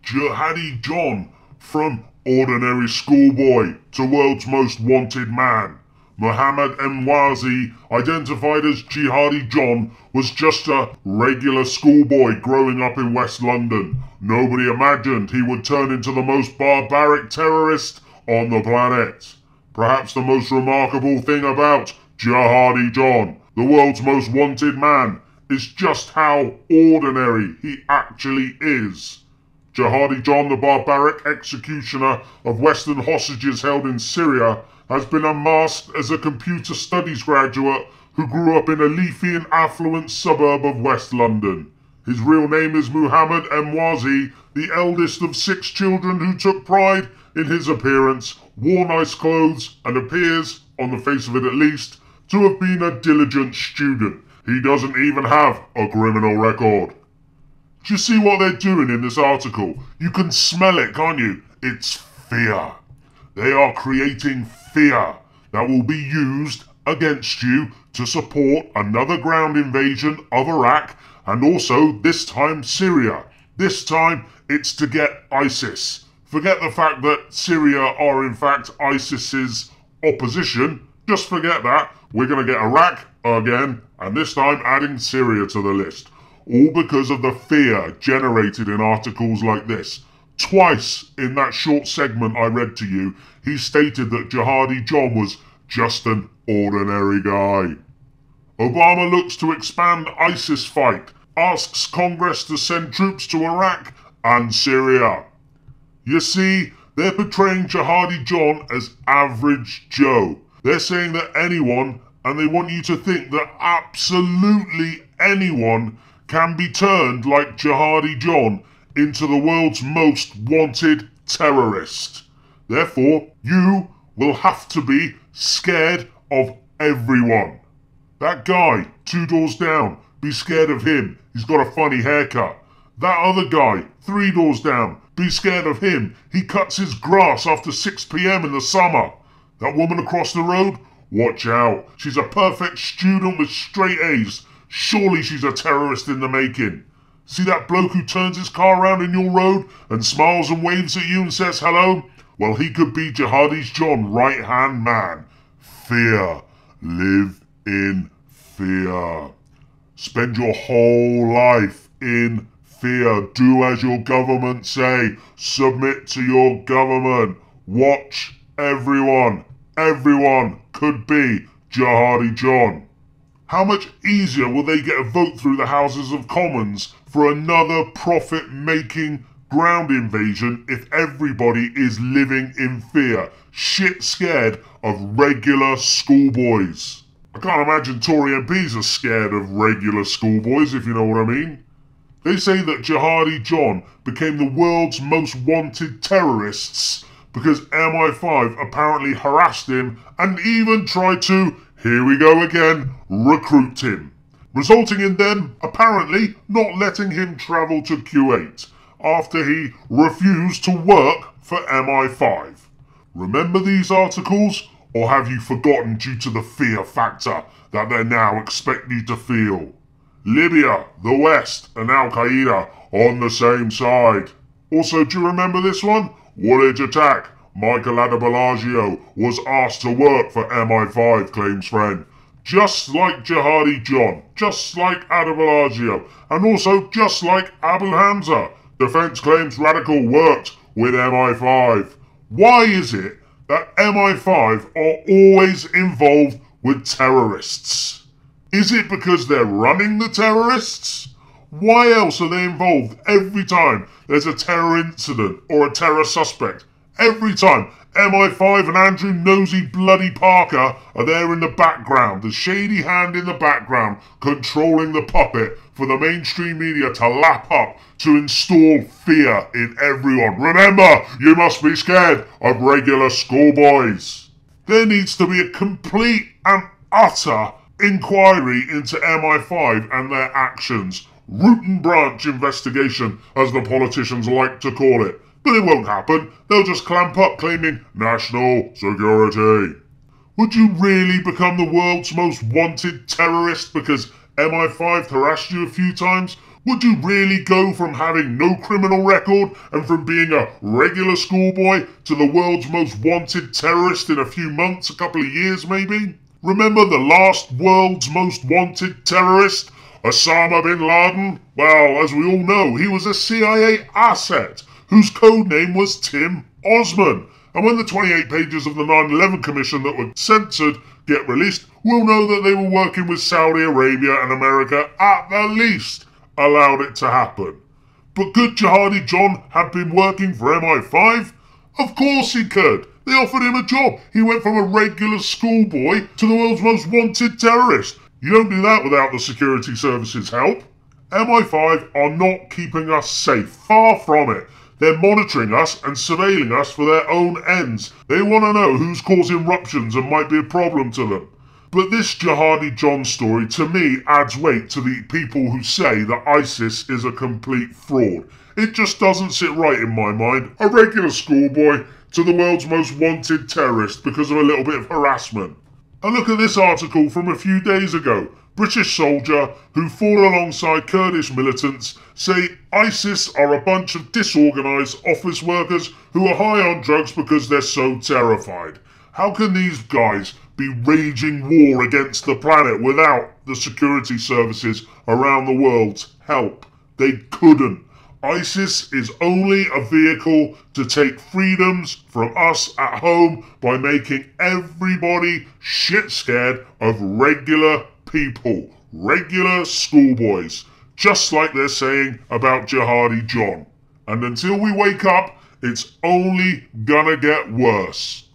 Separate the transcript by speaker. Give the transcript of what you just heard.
Speaker 1: Jihadi John, from ordinary schoolboy to world's most wanted man. Muhammad Emwazi, identified as Jihadi John, was just a regular schoolboy growing up in West London. Nobody imagined he would turn into the most barbaric terrorist on the planet. Perhaps the most remarkable thing about Jihadi John, the world's most wanted man, is just how ordinary he actually is. Jihadi John, the barbaric executioner of Western hostages held in Syria, has been unmasked as a computer studies graduate who grew up in a leafy and affluent suburb of West London. His real name is Muhammad Emwazi, the eldest of 6 children who took pride in his appearance, wore nice clothes, and appears, on the face of it at least, to have been a diligent student. He doesn't even have a criminal record. Do you see what they're doing in this article? You can smell it, can't you? It's fear. They are creating fear that will be used against you to support another ground invasion of Iraq and also, this time, Syria. This time, it's to get ISIS. Forget the fact that Syria are in fact ISIS's opposition. Just forget that. We're going to get Iraq again, and this time adding Syria to the list. All because of the fear generated in articles like this. Twice in that short segment I read to you, he stated that Jihadi John was just an ordinary guy. Obama looks to expand ISIS fight, asks Congress to send troops to Iraq and Syria. You see, they're portraying Jihadi John as average Joe. They're saying that anyone, and they want you to think that absolutely anyone, can be turned like Jihadi John into the world's most wanted terrorist. Therefore, you will have to be scared of everyone. That guy, 2 doors down, be scared of him. He's got a funny haircut. That other guy, 3 doors down, be scared of him. He cuts his grass after 6 p.m. in the summer. That woman across the road, watch out. She's a perfect student with straight A's. Surely she's a terrorist in the making. See that bloke who turns his car around in your road and smiles and waves at you and says hello? Well, he could be Jihadi's John, right-hand man. Fear. Live in fear. Spend your whole life in fear. Do as your government say. Submit to your government. Watch everyone. Everyone could be Jihadi John. How much easier will they get a vote through the Houses of Commons for another profit-making ground invasion if everybody is living in fear, shit scared of regular schoolboys? I can't imagine Tory MPs are scared of regular schoolboys, if you know what I mean. They say that Jihadi John became the world's most wanted terrorists because MI5 apparently harassed him and even tried to, here we go again, recruit him, resulting in them apparently not letting him travel to Kuwait after he refused to work for MI5. Remember these articles, or have you forgotten due to the fear factor that they now expect you to feel? Libya, the West, and Al-Qaeda on the same side. Also, do you remember this one? Woolwich attack. Michael Adebalagio was asked to work for MI5, claims friend. Just like Jihadi John, just like Adebalagio, and also just like Abu Hamza. Defense claims Radical worked with MI5. Why is it that MI5 are always involved with terrorists? Is it because they're running the terrorists? Why else are they involved every time there's a terror incident or a terror suspect? Every time MI5 and Andrew Nosey Bloody Parker are there in the background, the shady hand in the background, controlling the puppet for the mainstream media to lap up to install fear in everyone. Remember, you must be scared of regular schoolboys. There needs to be a complete and utter inquiry into MI5 and their actions. Root and branch investigation, as the politicians like to call it. But it won't happen. They'll just clamp up claiming national security. Would you really become the world's most wanted terrorist because MI5 harassed you a few times? Would you really go from having no criminal record and from being a regular schoolboy to the world's most wanted terrorist in a few months, a couple of years maybe? Remember the last world's most wanted terrorist, Osama bin Laden? Well, as we all know, he was a CIA asset whose codename was Tim Osman. And when the 28 pages of the 9/11 Commission that were censored get released, we'll know that they were working with Saudi Arabia and America at the least allowed it to happen. But could Jihadi John have been working for MI5? Of course he could. They offered him a job. He went from a regular schoolboy to the world's most wanted terrorist. You don't do that without the security services' help. MI5 are not keeping us safe. Far from it. They're monitoring us and surveilling us for their own ends. They want to know who's causing ruptions and might be a problem to them. But this Jihadi John story, to me, adds weight to the people who say that ISIS is a complete fraud. It just doesn't sit right in my mind. A regular schoolboy to the world's most wanted terrorist because of a little bit of harassment. And look at this article from a few days ago. British soldier who fought alongside Kurdish militants say ISIS are a bunch of disorganised office workers who are high on drugs because they're so terrified. How can these guys be waging war against the planet without the security services around the world's help? They couldn't. ISIS is only a vehicle to take freedoms from us at home by making everybody shit scared of regular people, regular schoolboys, just like they're saying about Jihadi John. And until we wake up, it's only gonna get worse.